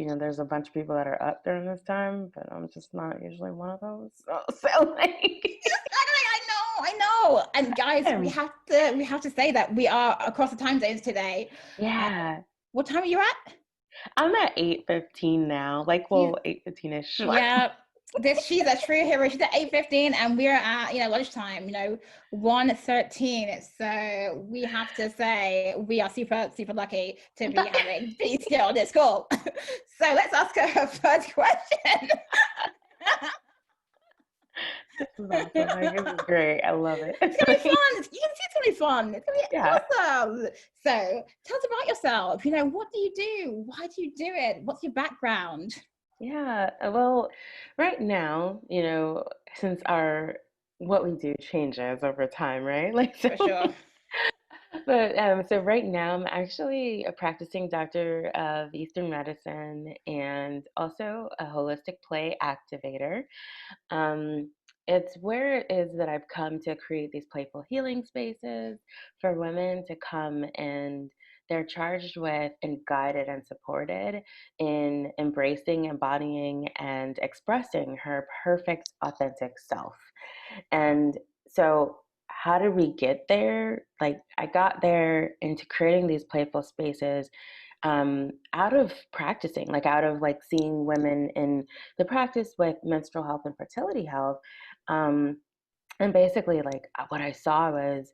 there's a bunch of people that are up during this time, but I'm just not usually one of those. So like, I know. And guys, we have to say that we are across the time zones today. yeah. What time are you at? I'm at 8:15 now, like, well, 8:15-ish. Yeah. She's a true hero. She's at 8:15 and we're at, lunchtime, 1:13. So we have to say we are super, super lucky to be having DeNicea on this call. So let's ask her first question. This is awesome. Like, this is great. I love it. It's gonna be fun. You can see it's gonna be fun. It's gonna be awesome. So tell us about yourself. What do you do? Why do you do it? What's your background? Yeah. Well, right now, since what we do changes over time, right? Like, so, For sure. but so right now I'm actually a practicing doctor of Eastern medicine and also a holistic play activator. Um, it's where it is that I've come to create these playful healing spaces for women to come, and they're charged with and guided and supported in embracing, embodying, and expressing her perfect, authentic self. And so, how did we get there? Like, I got there into creating these playful spaces out of practicing, like out of like seeing women in the practice with menstrual health and fertility health. Um, and basically, like what I saw was,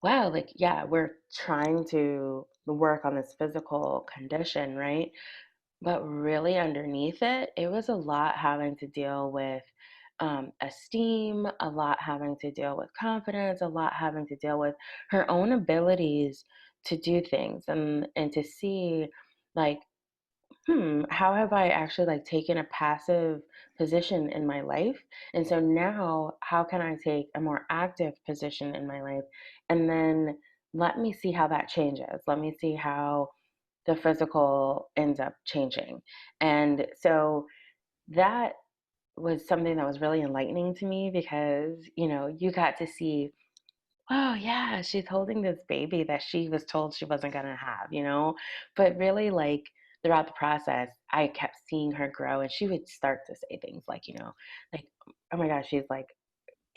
wow, like, yeah, we're trying to work on this physical condition, right? But really underneath it, it was a lot having to deal with esteem, a lot having to deal with confidence, a lot having to deal with her own abilities to do things and to see like, how have I actually like taken a passive position in my life? And so now how can I take a more active position in my life? And then let me see how that changes. Let me see how the physical ends up changing. And so that was something that was really enlightening to me because, you got to see, oh, yeah, she's holding this baby that she was told she wasn't going to have, But really, like, throughout the process, I kept seeing her grow and she would start to say things like, like, oh my gosh, she's like,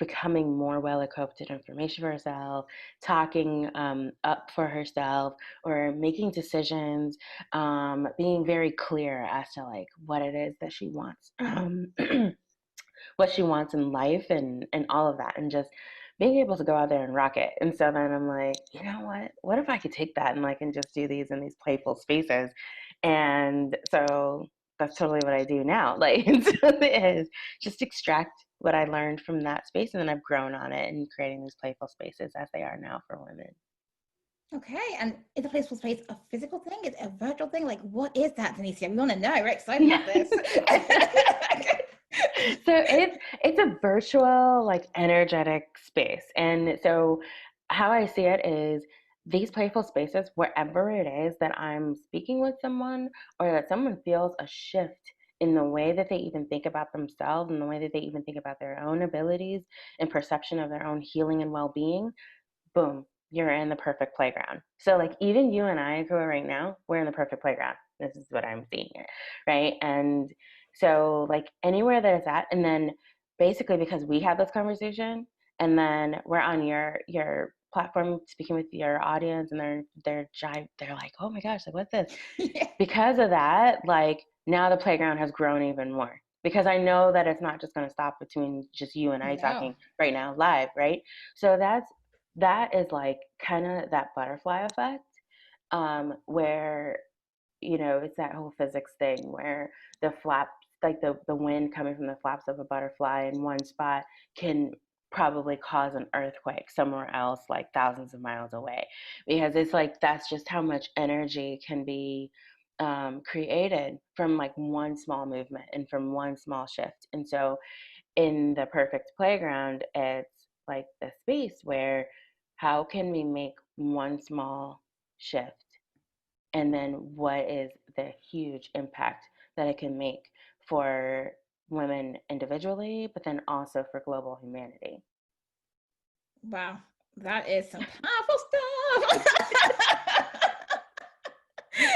becoming more well-equipped with information for herself, talking up for herself, or making decisions, being very clear as to like what it is that she wants, what she wants in life, and all of that, and just being able to go out there and rock it. And so then I'm like, you know what? What if I could take that and like and just do these in these playful spaces? And so that's totally what I do now. Like, and so it is just extract what I learned from that space, and then I've grown on it and creating these playful spaces as they are now for women. Okay, and is the playful space a physical thing? Is it a virtual thing? Like, what is that, DeNicea? We want to know. We're excited about this. So it's a virtual, like, energetic space. And so how I see it is these playful spaces, wherever it is that I'm speaking with someone or that someone feels a shift in the way that they even think about themselves and the way that they even think about their own abilities and perception of their own healing and well-being, boom, you're in the perfect playground. So like even you and I, Ekua, right now, we're in the perfect playground. This is what I'm seeing it, right? And so like anywhere that it's at, and then basically because we have this conversation, and then we're on your platform speaking with your audience, and they're like, oh my gosh, like what's this? Yeah. Because of that, like now the playground has grown even more. Because I know that it's not just going to stop between just you and I talking right now live, right? So that is like kind of that butterfly effect, where it's that whole physics thing where the flaps, like the wind coming from the flaps of a butterfly in one spot can probably cause an earthquake somewhere else like thousands of miles away, because it's like that's just how much energy can be created from like one small movement and from one small shift. And so in the perfect playground, it's like the space where how can we make one small shift, and then what is the huge impact that it can make for women individually, but then also for global humanity. Wow, that is some powerful stuff.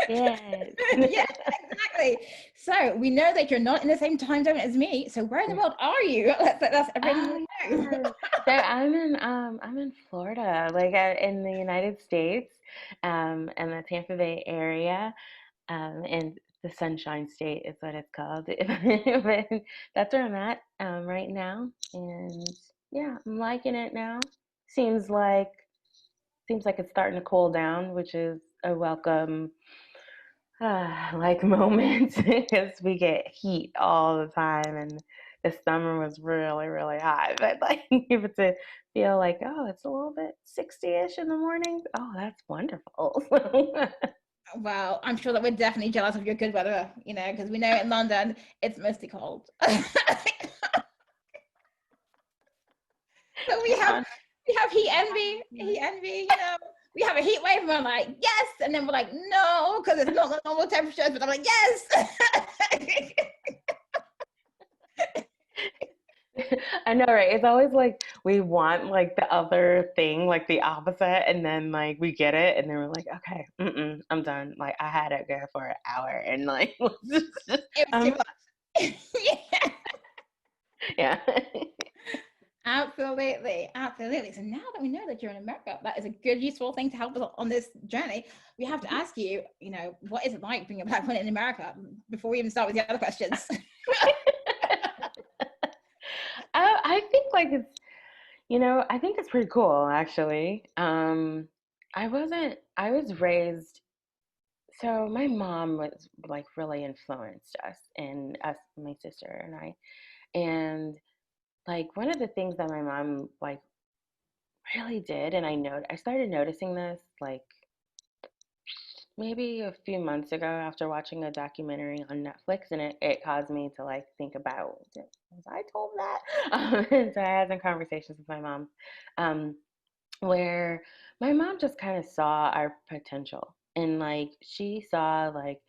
Yes. Yeah, Exactly. So we know that you're not in the same time zone as me. So where in the world are you? That's everything Oh we know. yeah. So I'm in Florida, like in the United States, in the Tampa Bay area, and the Sunshine State is what it's called. But that's where I'm at right now, and yeah, I'm liking it now. Seems like seems like it's starting to cool down, which is a welcome like moment because we get heat all the time, and this summer was really really hot. But like if to feel like oh it's a little bit 60ish in the morning, oh that's wonderful. Well, I'm sure that we're definitely jealous of your good weather, because we know in London it's mostly cold. So we have heat envy, heat envy, We have a heat wave and we're like, yes, and then we're like, no, because it's not the normal temperatures, but I'm like, yes. I know, right? It's always like we want like the other thing, like the opposite, and then like we get it, and then we're like, okay, I'm done. Like I had it go for an hour, and like It was too um, much. Yeah. yeah. Absolutely, absolutely. So now that we know that you're in America, that is a good, useful thing to help us on this journey. We have to ask you, what is it like being a Black woman in America before we even start with the other questions? I think like it's I think it's pretty cool actually. I was raised so my mom was like really influenced us and us my sister and I. And like one of the things that my mom like really did, and I started noticing this like maybe a few months ago after watching a documentary on Netflix, and it caused me to like think about was I told that? And so I had some conversations with my mom, um, where my mom just kind of saw our potential, and like she saw like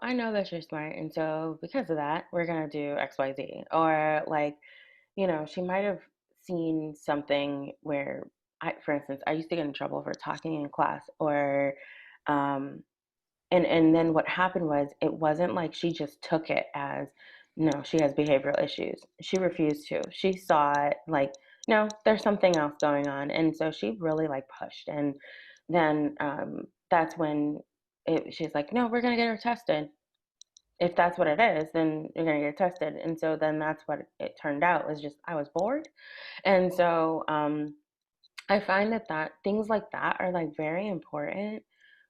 I know that you're smart, and so because of that, we're gonna do XYZ, or like she might have seen something where for instance, I used to get in trouble for talking in class or, um, and then what happened was it wasn't like she just took it as no, she has behavioral issues. She refused to. She saw it like no, there's something else going on, and so she really like pushed, and then that's when she's like, no, we're gonna get her tested. If that's what it is, then you're gonna get tested. And so then that's what it turned out was just I was bored. And so I find that things like that are like very important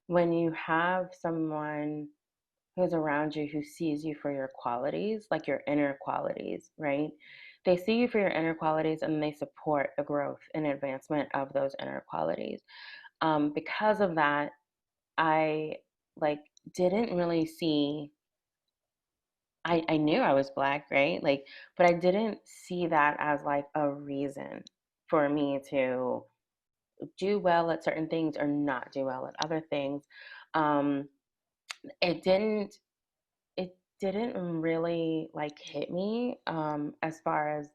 when you have someone who's around you who sees you for your qualities, like your inner qualities, right? They see you for your inner qualities and they support the growth and advancement of those inner qualities. Because of that, I like didn't really see I knew I was black, right? Like, but I didn't see that as like a reason for me to do well at certain things or not do well at other things. Um, it didn't it didn't really like hit me as far as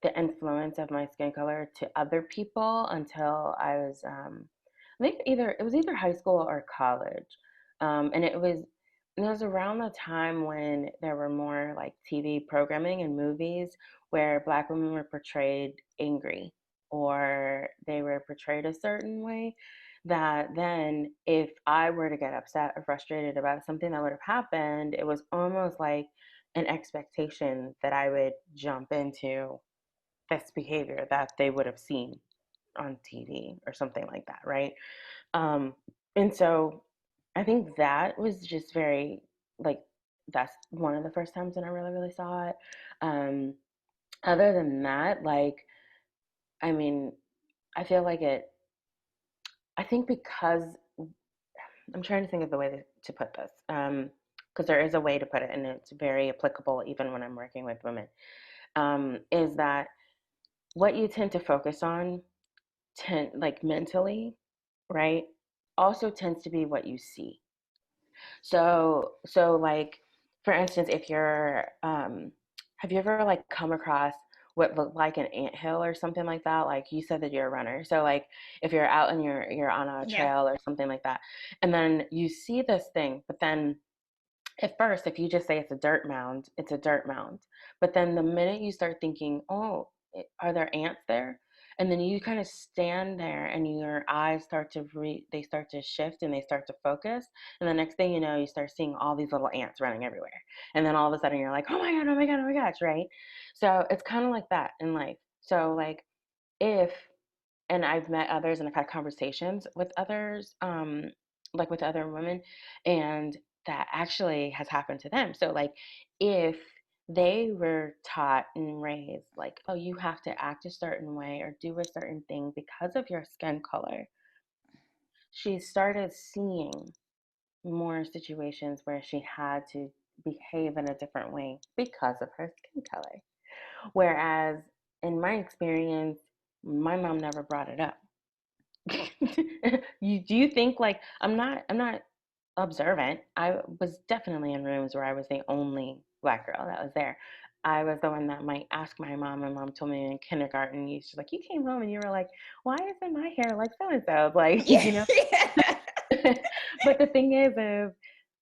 the influence of my skin color to other people until I was I think it was either high school or college. And it was around the time when there were more like TV programming and movies where black women were portrayed angry or they were portrayed a certain way that then if I were to get upset or frustrated about something that would have happened, it was almost like an expectation that I would jump into this behavior that they would have seen on TV or something like that, right? Um, and so I think that was just very like that's one of the first times when I really, really saw it. Um, Other than that, like I mean, I feel like I think because I'm trying to think of the way to put this, because there is a way to put it, and it's very applicable even when I'm working with women. Is that what you tend to focus on, like mentally, right? Also tends to be what you see. So like for instance, if you're have you ever like come across what looked like an anthill or something like that? Like you said that you're a runner. So like if you're out and you're on a Yeah. trail or something like that, and then you see this thing, but then at first, if you just say it's a dirt mound, it's a dirt mound. But then the minute you start thinking, oh, are there ants there? And then you kind of stand there and your eyes start to they start to shift and they start to focus. And the next thing you know, you start seeing all these little ants running everywhere. And then all of a sudden you're like, oh my God, oh my God, oh my gosh, right? So it's kind of like that in life. So like if and I've met others and I've had conversations with others, like with other women, and that actually has happened to them. So, like, if they were taught and raised, like, oh, you have to act a certain way or do a certain thing because of your skin color, she started seeing more situations where she had to behave in a different way because of her skin color. Whereas in my experience, my mom never brought it up. Do you think like I'm not observant. I was definitely in rooms where I was the only black girl that was there. I was the one that might ask my mom. My mom told me in kindergarten, she's like, you came home and you were like, why isn't my hair like so and so? Like, Yeah. Yeah. but the thing is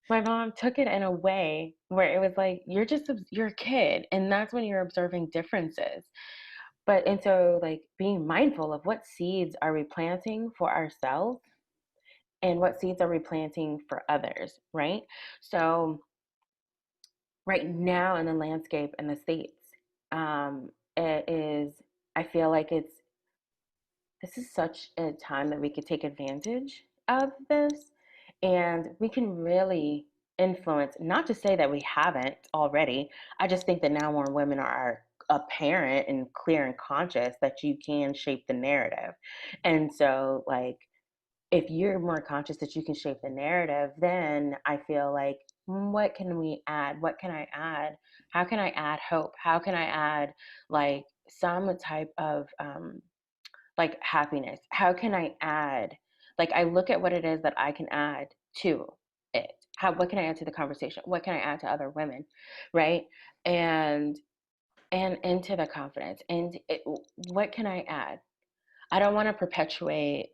my mom took it in a way where it was like, you're a kid, and that's when you're observing differences. But and so like being mindful of what seeds are we planting for ourselves and what seeds are we planting for others, right? So right now in the landscape in the states, it is. I feel like this is such a time that we could take advantage of this, and we can really influence. Not to say that we haven't already. I just think that now more women are apparent and clear and conscious that you can shape the narrative, and so like if you're more conscious that you can shape the narrative, then I feel like, what can we add? What can I add? How can I add hope? How can I add like some type of like happiness? How can I add? Like I look at what it is that I can add to it. What can I add to the conversation? What can I add to other women, right? And and into the confidence. And what can I add? I don't want to perpetuate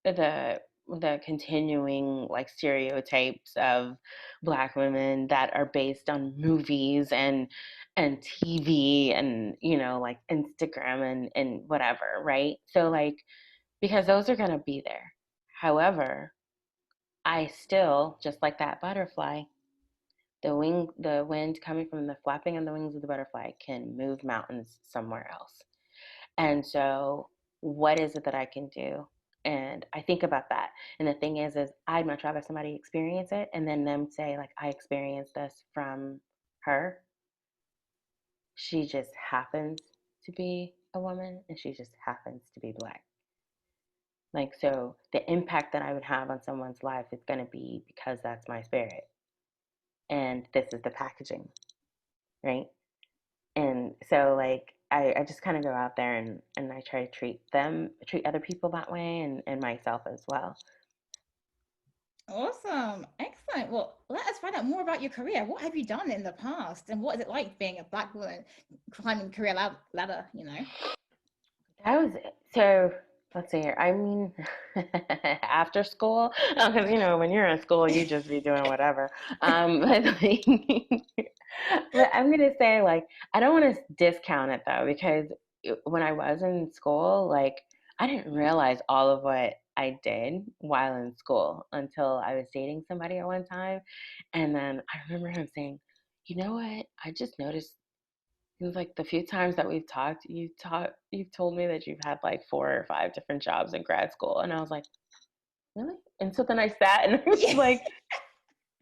the the continuing like stereotypes of black women that are based on movies and TV and like Instagram and whatever, right? So like because those are going to be there. However, I still just like that butterfly, the wind coming from the flapping on the wings of the butterfly can move mountains somewhere else. And so, what is it that I can do? And I think about that. And the thing is I'd much rather somebody experience it and then them say, like, I experienced this from her. She just happens to be a woman and she just happens to be black. Like, so the impact that I would have on someone's life is going to be because that's my spirit. And this is the packaging, right? And so like I just kind of go out there and I try to treat other people that way and myself as well. Awesome. Excellent. Well, let us find out more about your career. What have you done in the past? And what is it like being a black woman climbing the career ladder, you know? That was it. So let's see here. I mean, after school, because when you're in school, you just be doing whatever. But, like, but I'm gonna say like I don't want to discount it though because when I was in school, like I didn't realize all of what I did while in school until I was dating somebody at one time, and then I remember him saying, "You know what? I just noticed it was like the few times that we've talked, you've told me that you've had like 4 or 5 different jobs in grad school." And I was like, really? And so then I sat and I was Yeah. like,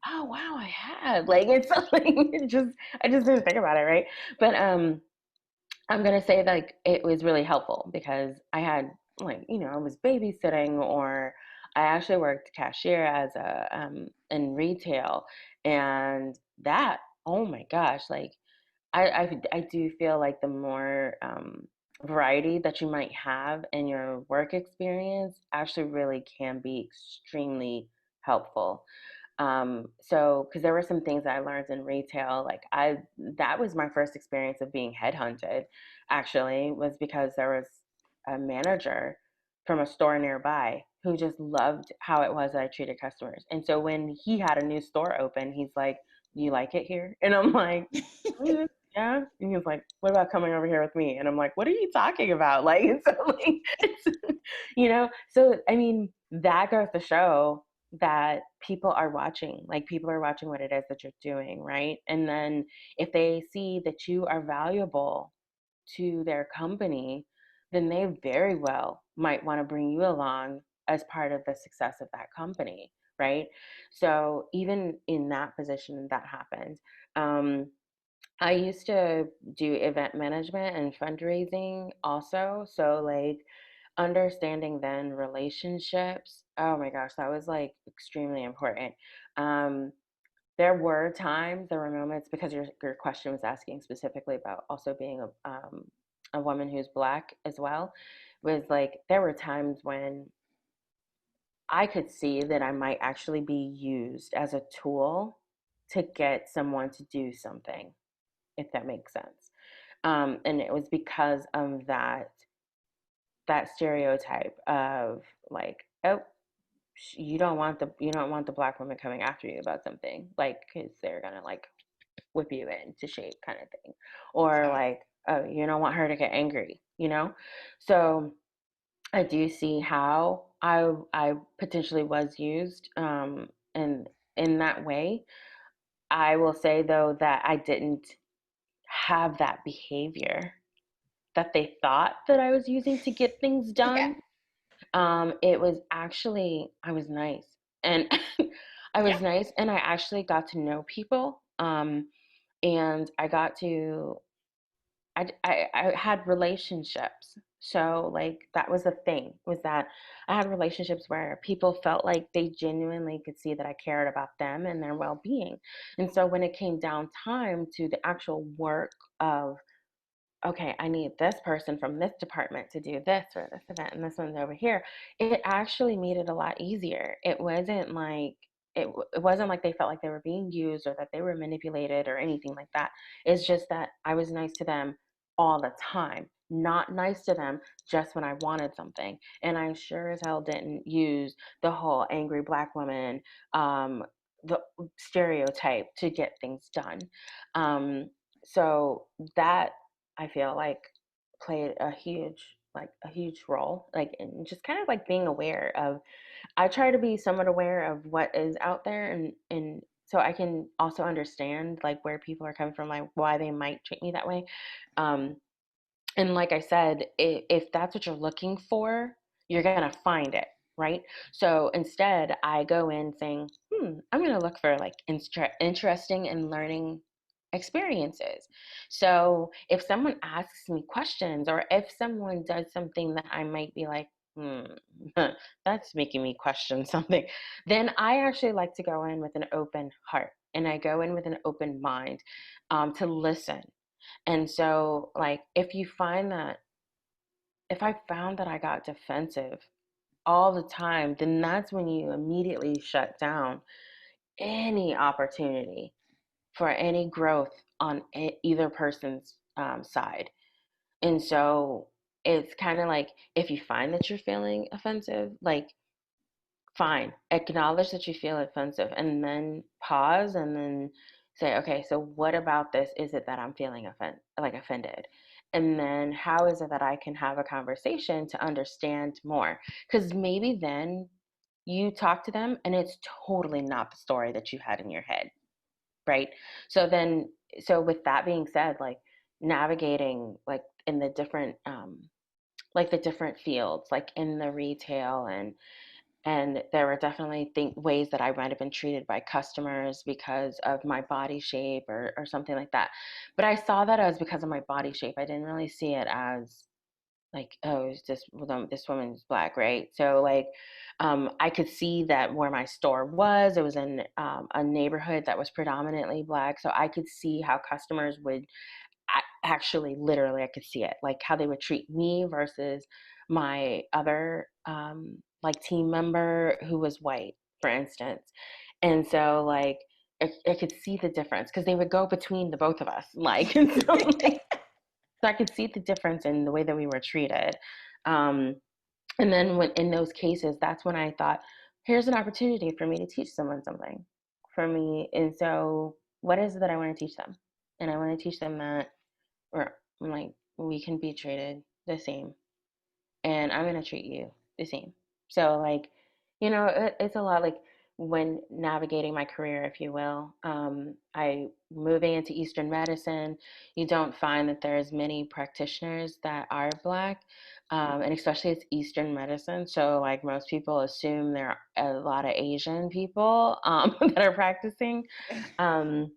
oh wow, I had. Like it's something I just didn't think about it, right? But I'm gonna say like it was really helpful because I had like, I was babysitting or I actually worked cashier as a in retail and that, oh my gosh, like I do feel like the more variety that you might have in your work experience actually really can be extremely helpful. So, because there were some things that I learned in retail, like that was my first experience of being headhunted, actually, was because there was a manager from a store nearby who just loved how it was that I treated customers. And so when he had a new store open, he's like, you like it here? And I'm like, "Mm, yeah." And he's like, "What about coming over here with me?" And I'm like, "What are you talking about?" Like, so like, it's, so I mean, that goes to show that people are watching, like people are watching what it is that you're doing, right? And then if they see that you are valuable to their company, then they very well might want to bring you along as part of the success of that company, right? So even in that position, that happened. Um, I used to do event management and fundraising also. So, like, understanding then relationships. Oh my gosh, that was like extremely important. Um, there were moments, because your question was asking specifically about also being a woman who's Black as well, was like, there were times when I could see that I might actually be used as a tool to get someone to do something, if that makes sense. And it was because of that stereotype of like, oh, you don't want the Black woman coming after you about something, like, because they're gonna like whip you into shape, kind of thing, or Yeah. like, oh, you don't want her to get angry. So I do see how I potentially was used, and in that way. I will say though that I didn't have that behavior that they thought that I was using to get things Yeah. done. It was actually, I was nice, and I Yeah. was nice, and I actually got to know people, and I got to I had relationships. So like that was the thing, was that I had relationships where people felt like they genuinely could see that I cared about them and their well-being. And so when it came down time to the actual work of, okay, I need this person from this department to do this or this event, and this one's over here, it actually made it a lot easier. It wasn't like they felt like they were being used or that they were manipulated or anything like that. It's just that I was nice to them all the time, not nice to them just when I wanted something. And I sure as hell didn't use the whole angry Black woman, um, the stereotype to get things done. Um, so that, I feel like, played a huge role, like in just kind of like being aware of. I try to be somewhat aware of what is out there, and so I can also understand like where people are coming from, like why they might treat me that way. Um, and like I said, if that's what you're looking for, you're gonna find it, right? So instead, I go in saying, I'm gonna look for like interesting and learning experiences. So if someone asks me questions, or if someone does something that I might be like, hmm, that's making me question something, then I actually like to go in with an open heart, and I go in with an open mind, to listen. And so, like, if I found that I got defensive all the time, then that's when you immediately shut down any opportunity for any growth on either person's side. And so it's kind of like, if you find that you're feeling offensive, like, fine, acknowledge that you feel offensive, and then pause, and then say, okay, so what about this is it that I'm feeling offended? And then how is it that I can have a conversation to understand more? Because maybe then you talk to them and it's totally not the story that you had in your head, right? So then, so with that being said, like, navigating like in the different like the different fields, like in the retail, and there were definitely ways that I might have been treated by customers because of my body shape, or something like that. But I saw that as because of my body shape. I didn't really see it as like, oh, it's just, well, this woman's Black, right? So like, I could see that where my store was, it was in a neighborhood that was predominantly Black. So I could see how customers would actually, literally, I could see it, like how they would treat me versus my other like team member who was white, for instance. And so like, I could see the difference because they would go between the both of us, like, and so like, so I could see the difference in the way that we were treated. Um, and then when in those cases, that's when I thought, here's an opportunity for me to teach someone something for me. And so what is it that I want to teach them? And I want to teach them that we can be treated the same, and I'm gonna treat you the same. So like, it's a lot like when navigating my career, if you will. I moving into Eastern medicine, you don't find that there's many practitioners that are Black, and especially it's Eastern medicine. So like most people assume there are a lot of Asian people that are practicing, um,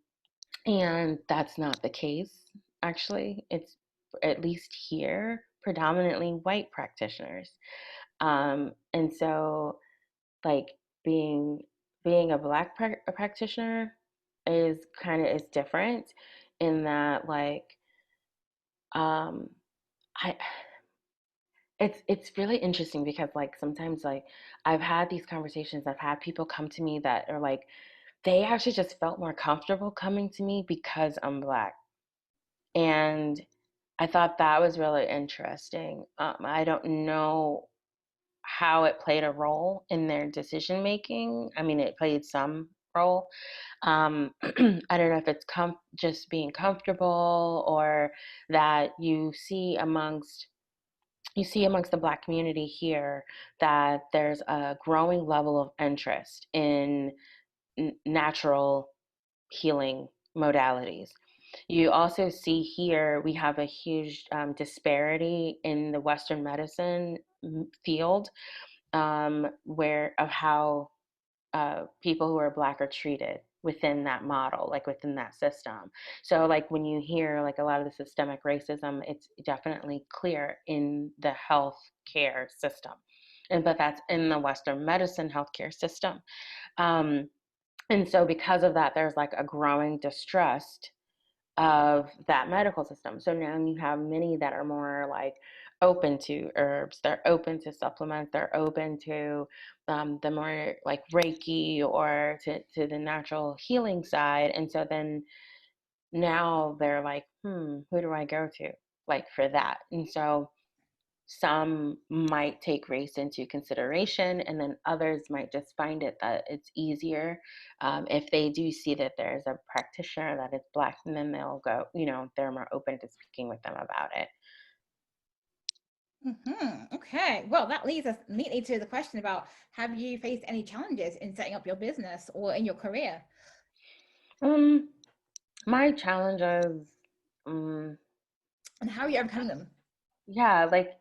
and that's not the case. Actually, it's at least here predominantly white practitioners. And so like being being a black practitioner is different in that like um I it's really interesting because like sometimes like I've had these conversations, I've had people come to me that are like they actually just felt more comfortable coming to me because I'm Black. And I thought that was really interesting. I don't know how it played a role in their decision making. I mean, it played some role. I don't know if it's just being comfortable, or that you see amongst the Black community here that there's a growing level of interest in natural healing modalities. You also see here we have a huge disparity in the Western medicine field, where of how people who are Black are treated within that model, like within that system. So like when you hear like a lot of the systemic racism, it's definitely clear in the health care system. But that's in the Western medicine healthcare system. Um, and so because of that, there's like a growing distrust of that medical system. So now you have many that are more like open to herbs, they're open to supplements, they're open to the more like Reiki or to the natural healing side. And so then now they're like, who do I go to like for that? And so some might take race into consideration, and then others might just find it that it's easier, if they do see that there's a practitioner that is Black, and then they'll go, they're more open to speaking with them about it. Okay, well, that leads us neatly to the question about, have you faced any challenges in setting up your business or in your career? Um, my challenges, um, And how are you overcoming them? yeah, like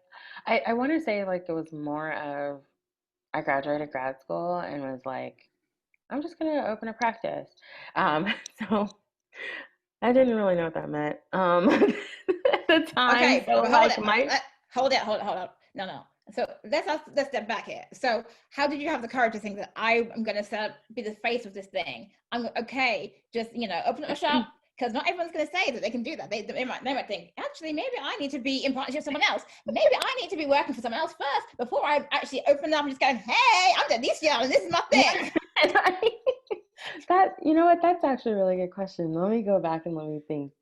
I want to say like it was more of I graduated grad school and was like, I'm just gonna open a practice. So I didn't really know what that meant at the time. Okay, So but hold like it, hold it. No. So let's step back here. So how did you have the courage to think that I am going to be the face of this thing? I'm okay, just open up a shop, because not everyone's going to say that they can do that. They might think, actually, maybe I need to be in partnership with someone else. Maybe I need to be working for someone else first before I actually open up and just going, hey, I'm De'Nicea and this is my thing. That, you know what, that's actually a really good question. Let me go back and let me think.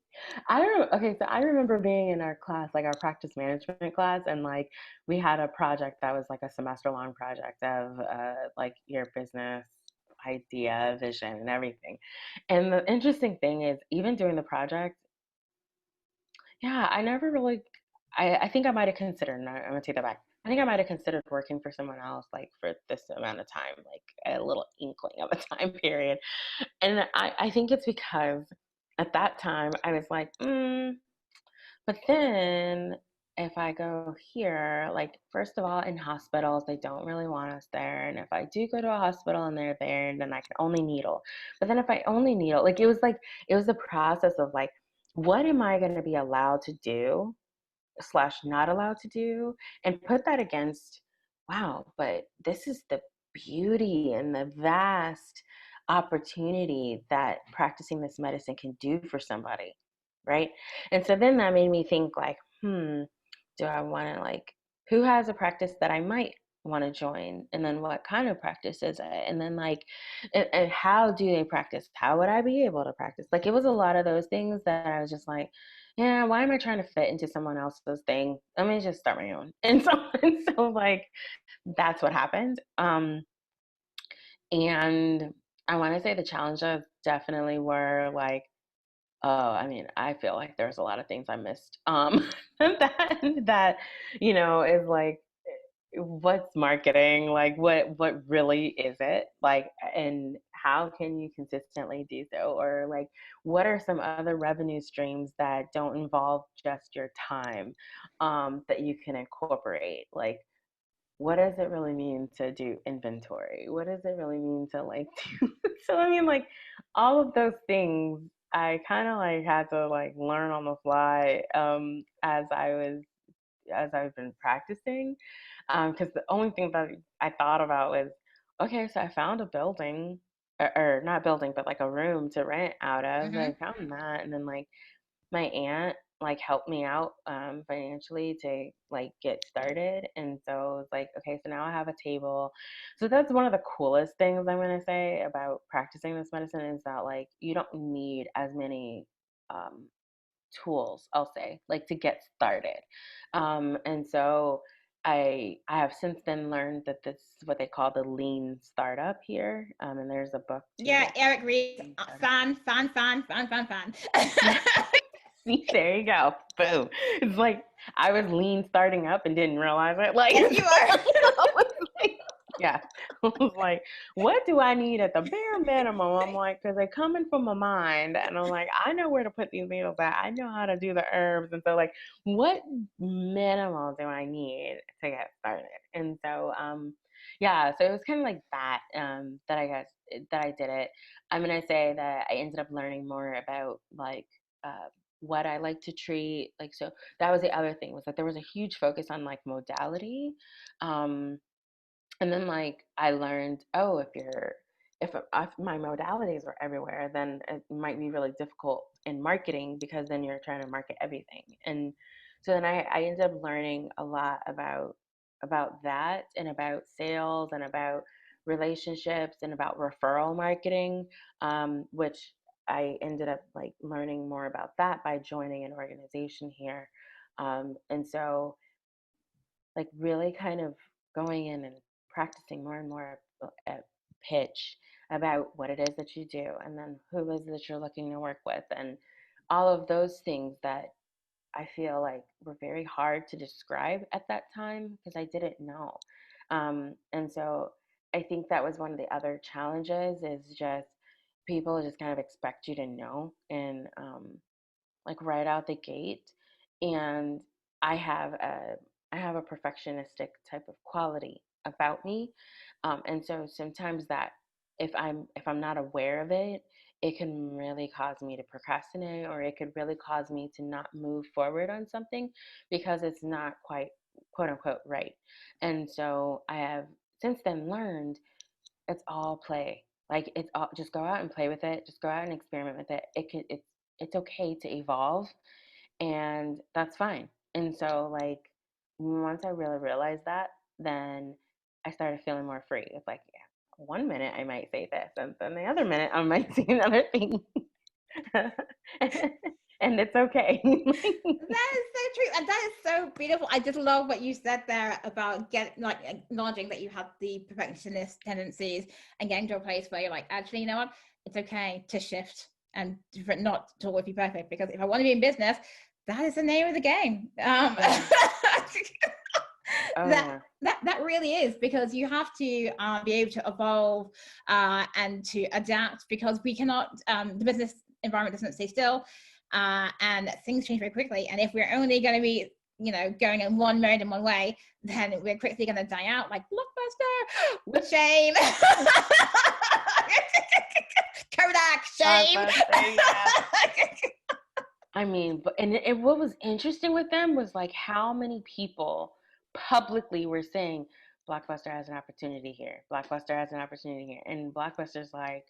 Okay, so I remember being in our class, like our practice management class, and like we had a project that was like a semester long project of like your business idea, vision, and everything. And the interesting thing is, even during the project, yeah, I never really. I think I might have considered. No, I'm gonna take that back. I think I might have considered working for someone else, like for this amount of time, like a little inkling of a time period. And I think it's because at that time I was like, but then if I go here, like, first of all, in hospitals, they don't really want us there. And if I do go to a hospital and they're there, then I can only needle. But then if I only needle, like, it was the process of like, what am I going to be allowed to do slash not allowed to do, and put that against, wow, but this is the beauty and the vast opportunity that practicing this medicine can do for somebody, right? And so then that made me think like, do I want to like, who has a practice that I might want to join, and then what kind of practice is it, and then like, and how do they practice, how would I be able to practice? Like, it was a lot of those things that I was just like, yeah, why am I trying to fit into someone else's thing? Let me just start my own. And so like that's what happened. And I want to say the challenges definitely were like, oh, I mean, I feel like there's a lot of things I missed. That is like, what's marketing? Like, what really is it? Like, and how can you consistently do so? Or like, what are some other revenue streams that don't involve just your time, that you can incorporate? Like, what does it really mean to do inventory? What does it really mean to like do? So I mean, like, all of those things I kind of like had to like learn on the fly, as I've been practicing, because the only thing that I thought about was, okay, so I found a building, or not building, but like a room to rent out of. Mm-hmm. I found that, and then like my aunt like helped me out, financially to like get started, and so it's like, okay, so now I have a table. So that's one of the coolest things I'm going to say about practicing this medicine, is that like you don't need as many, um, tools, I'll say, like to get started. And so I have since then learned that this is what they call the lean startup here. And there's a book too Yeah, that Eric Reed, lean startup. fan. Yeah. See, there you go. Boom. It's like I was lean starting up and didn't realize it. Like, Yes, you are. I was like, yeah. I was like, what do I need at the bare minimum? I'm like, because they're coming from my mind. And I'm like, I know where to put these needles at. I know how to do the herbs. And so, like, what minimal do I need to get started? And so, yeah, so it was kind of like that, that I guess that I did it. I'm going to say that I ended up learning more about like, uh, what I like to treat. Like, so that was the other thing, was that there was a huge focus on like modality. Um, and then like I learned, oh, if my modalities were everywhere, then it might be really difficult in marketing, because then you're trying to market everything. And so then I ended up learning a lot about that, and about sales, and about relationships, and about referral marketing, which I ended up like learning more about that by joining an organization here. And so like really kind of going in and practicing more and more at pitch about what it is that you do, and then who is that you're looking to work with, and all of those things that I feel like were very hard to describe at that time, because I didn't know. And so I think that was one of the other challenges, is just people just kind of expect you to know, and like right out the gate. And I have a I have a perfectionistic type of quality about me. And so sometimes that, if I'm not aware of it, it can really cause me to procrastinate, or it could really cause me to not move forward on something, because it's not quite, quote unquote, right. And so I have since then learned, it's all play. Like, it's all, just go out and play with it. Just go out and experiment with it. It's okay to evolve, and that's fine. And so like once I really realized that, then I started feeling more free. It's like, yeah, one minute I might say this, and then the other minute I might say another thing. And it's okay. That is so true, and that is so beautiful. I just love what you said there about like acknowledging that you have the perfectionist tendencies, and getting to a place where you're like, actually, you know what? It's okay to shift, and not to always be perfect. Because if I want to be in business, that is the name of the game. Yeah. Oh that yeah. that really is, because you have to be able to evolve and to adapt, because we cannot the business environment doesn't stay still, and things change very quickly, and if we're only going to be going in one mode in one way, then we're quickly going to die out like Blockbuster. With shame. Kodak, shame. Blockbuster, yeah. I mean, but what was interesting with them was like how many people publicly were saying Blockbuster has an opportunity here. Blockbuster has an opportunity here, and Blockbuster's like,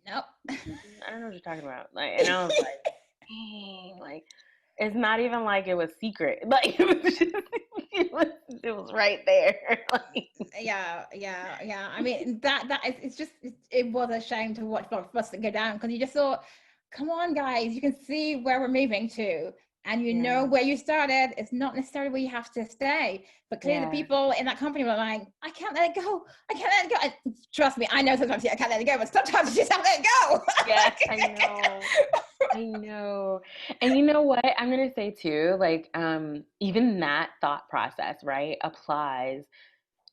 Nope. I don't know what you're talking about. Like, and I was like, dang, like it's not even like it was secret. Like it was just, it was right there. Like, Yeah. I mean, that is, it's just, it was a shame to watch Blockbuster go down, because you just thought, come on, guys, you can see where we're moving to. and you know Yeah. where you started, it's not necessarily where you have to stay. But clearly the Yeah. people in that company were like, I can't let it go. I can't let it go. And trust me, I know sometimes I can't let it go, but sometimes you just have to let it go. Yes, I know. I know. And you know what? I'm gonna say too, like, even that thought process, right, applies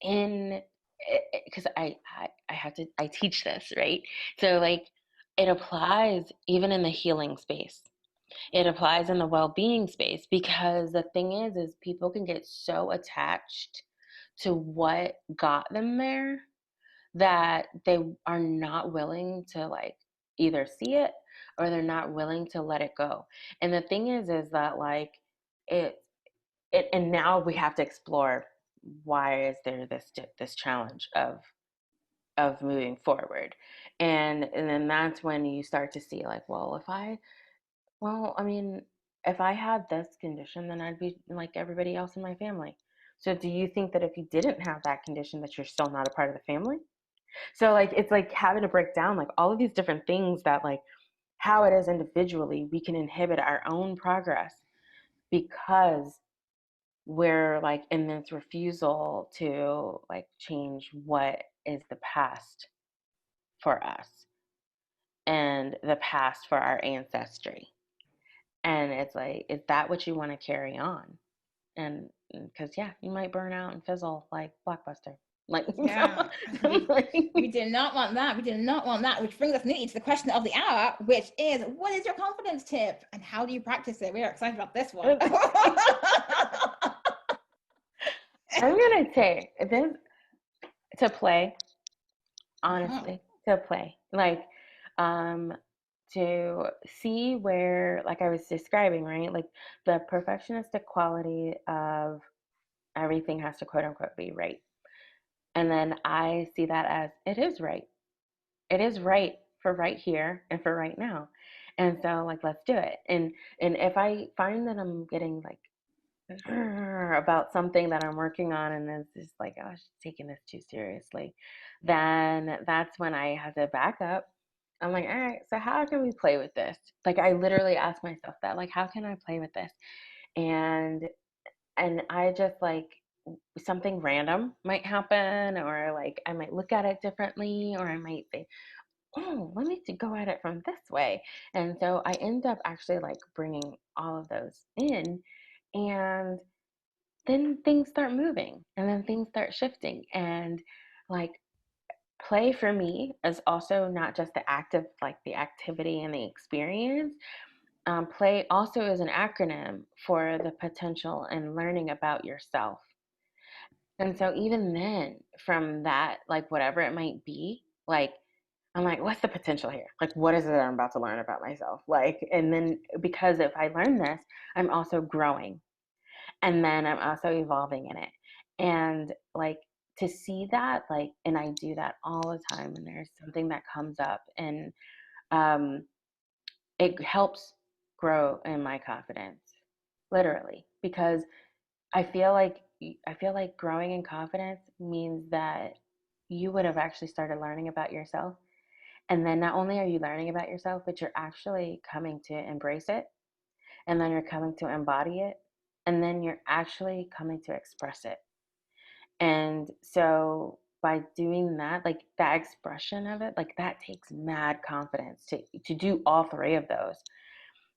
in because I have to I teach this, right? So like it applies even in the healing space. It applies in the well-being space because the thing is people can get so attached to what got them there that they are not willing to like either see it or they're not willing to let it go. And the thing is that like it and now we have to explore why is there this challenge of moving forward. And then that's when you start to see like, well, I mean, if I had this condition, then I'd be like everybody else in my family. So do you think that if you didn't have that condition that you're still not a part of the family? So like it's like having to break down like all of these different things that like how it is individually we can inhibit our own progress because we're like in this refusal to like change what is the past for us and the past for our ancestry. And it's like, is that what you want to carry on? And because yeah, you might burn out and fizzle like Blockbuster. Like, Yeah, we did not want that. We did not want that. Which brings us neatly to the question of the hour, which is, what is your confidence tip and how do you practice it? We are excited about this one. I'm gonna say this to play, Uh-huh. honestly, to play. Like, um, to see where, like I was describing, right? Like the perfectionistic quality of everything has to quote unquote be right. And then I see that as it is right. It is right for right here and for right now. And so like let's do it. And if I find that I'm getting like about something that I'm working on and it's just like, oh, she's taking this too seriously, then that's when I have to back up. I'm like, all right, so how can we play with this? Like I literally ask myself that, like, how can I play with this? And I just like something random might happen, or like I might look at it differently, or I might say, oh, let me go at it from this way. And so I end up actually like bringing all of those in. And then things start moving and then things start shifting. And like play for me is also not just the act of like the activity and the experience. Play also is an acronym for the potential and learning about yourself. And so even then, from that, like whatever it might be, like I'm like, what's the potential here? Like, what is it that I'm about to learn about myself? Like, and then because if I learn this, I'm also growing and then I'm also evolving in it. And like to see that, like, and I do that all the time, and there's something that comes up, and um, it helps grow in my confidence, literally, because I feel like I feel like growing in confidence means that you would have actually started learning about yourself. And then not only are you learning about yourself, but you're actually coming to embrace it. And then you're coming to embody it. And then you're actually coming to express it. And so by doing that, like that expression of it, like that takes mad confidence to do all three of those,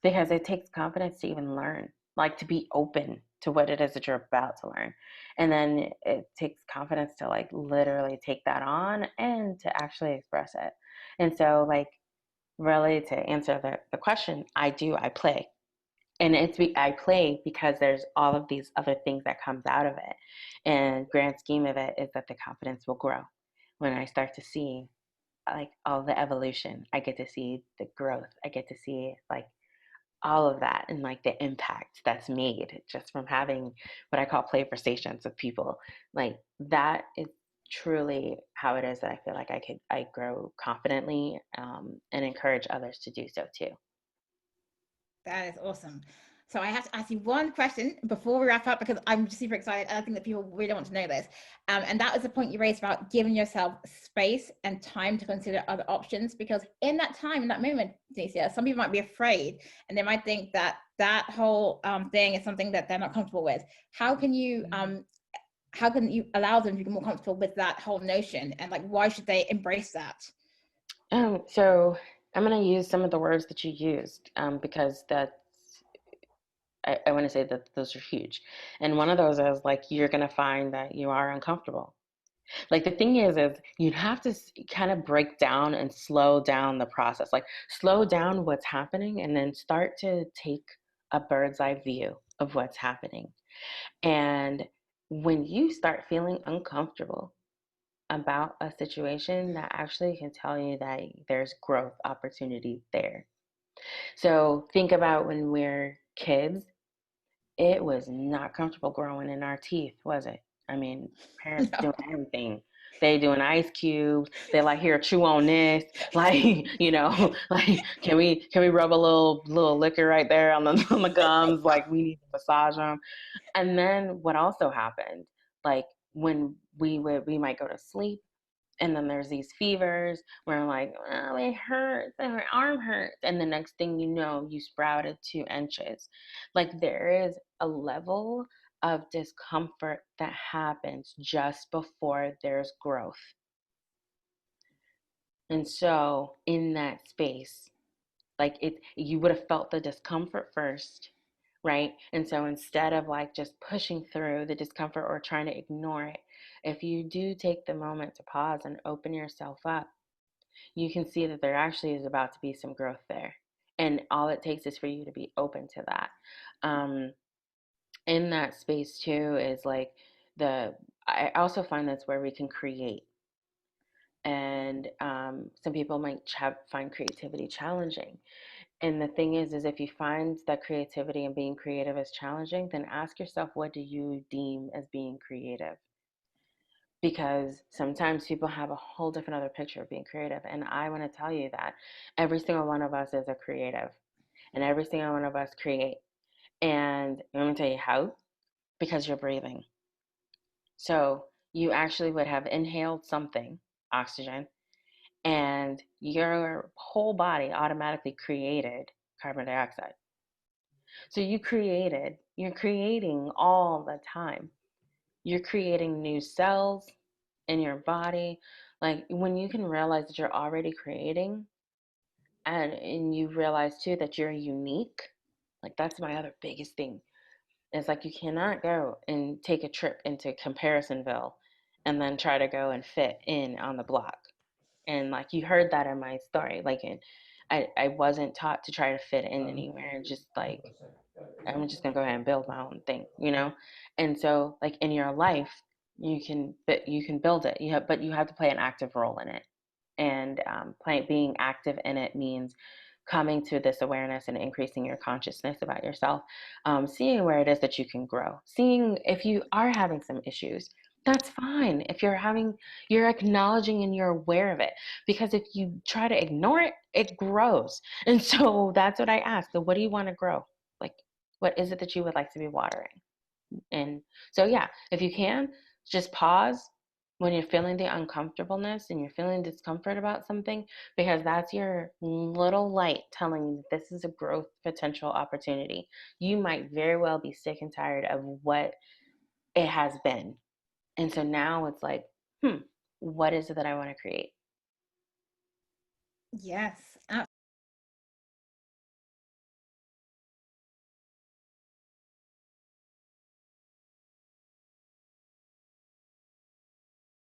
because it takes confidence to even learn, like to be open to what it is that you're about to learn. And then it takes confidence to like literally take that on and to actually express it. And so like really to answer the question, I play. And I play because there's all of these other things that comes out of it. And grand scheme of it is that the confidence will grow when I start to see like all the evolution. I get to see the growth. I get to see like all of that and like the impact that's made just from having what I call play stations with people. Like that is truly how it is that I feel like I grow confidently and encourage others to do so too. That is awesome. So I have to ask you one question before we wrap up because I'm just super excited and I think that people really want to know this. And that was the point you raised about giving yourself space and time to consider other options, because in that time, in that moment, De'Nicea, some people might be afraid and they might think that that whole thing is something that they're not comfortable with. How can you allow them to be more comfortable with that whole notion, and like why should they embrace that? So I'm going to use some of the words that you used because I want to say that those are huge. And one of those is like, you're going to find that you are uncomfortable. Like the thing is you have to kind of break down and slow down the process. Like slow down what's happening and then start to take a bird's eye view of what's happening. And when you start feeling uncomfortable about a situation, that actually can tell you that there's growth opportunity there. So think about when we're kids, it was not comfortable growing in our teeth, was it? I mean, parents doing No. everything. They doing ice cubes. They like, here, chew on this. Like, like can we rub a little liquor right there on the on the gums? Like we need to massage them. And then what also happened, like when we might go to sleep and then there's these fevers where I'm like, oh, it hurts, my arm hurts. And the next thing you know, you sprouted 2 inches. Like there is a level of discomfort that happens just before there's growth. And so in that space, like you would have felt the discomfort first, right? And so instead of like just pushing through the discomfort or trying to ignore it, if you do take the moment to pause and open yourself up, you can see that there actually is about to be some growth there. And all it takes is for you to be open to that. Um, in that space too is like I also find that's where we can create. And some people might find creativity challenging. And the thing is if you find that creativity and being creative is challenging, then ask yourself, what do you deem as being creative? Because sometimes people have a whole different other picture of being creative. And I want to tell you that every single one of us is a creative, and every single one of us create. And I'm going to tell you how, because you're breathing. So you actually would have inhaled something, oxygen, and your whole body automatically created carbon dioxide. So you're creating all the time. You're creating new cells in your body. Like when you can realize that you're already creating, and you realize too that you're unique, like that's my other biggest thing. It's like you cannot go and take a trip into Comparisonville and then try to go and fit in on the block. And like you heard that in my story, like I wasn't taught to try to fit in anywhere. Just like I'm just gonna go ahead and build my own thing. And so like in your life, you can build it. But you have to play an active role in it. And being active in it means coming to this awareness and increasing your consciousness about yourself, seeing where it is that you can grow, seeing if you are having some issues. That's fine. If you're acknowledging and you're aware of it. Because if you try to ignore it, it grows. And so that's what I ask. So what do you want to grow? Like, what is it that you would like to be watering? And so, yeah, if you can, just pause when you're feeling the uncomfortableness and you're feeling discomfort about something, because that's your little light telling you that this is a growth potential opportunity. You might very well be sick and tired of what it has been. And so now it's like, what is it that I want to create? Yes,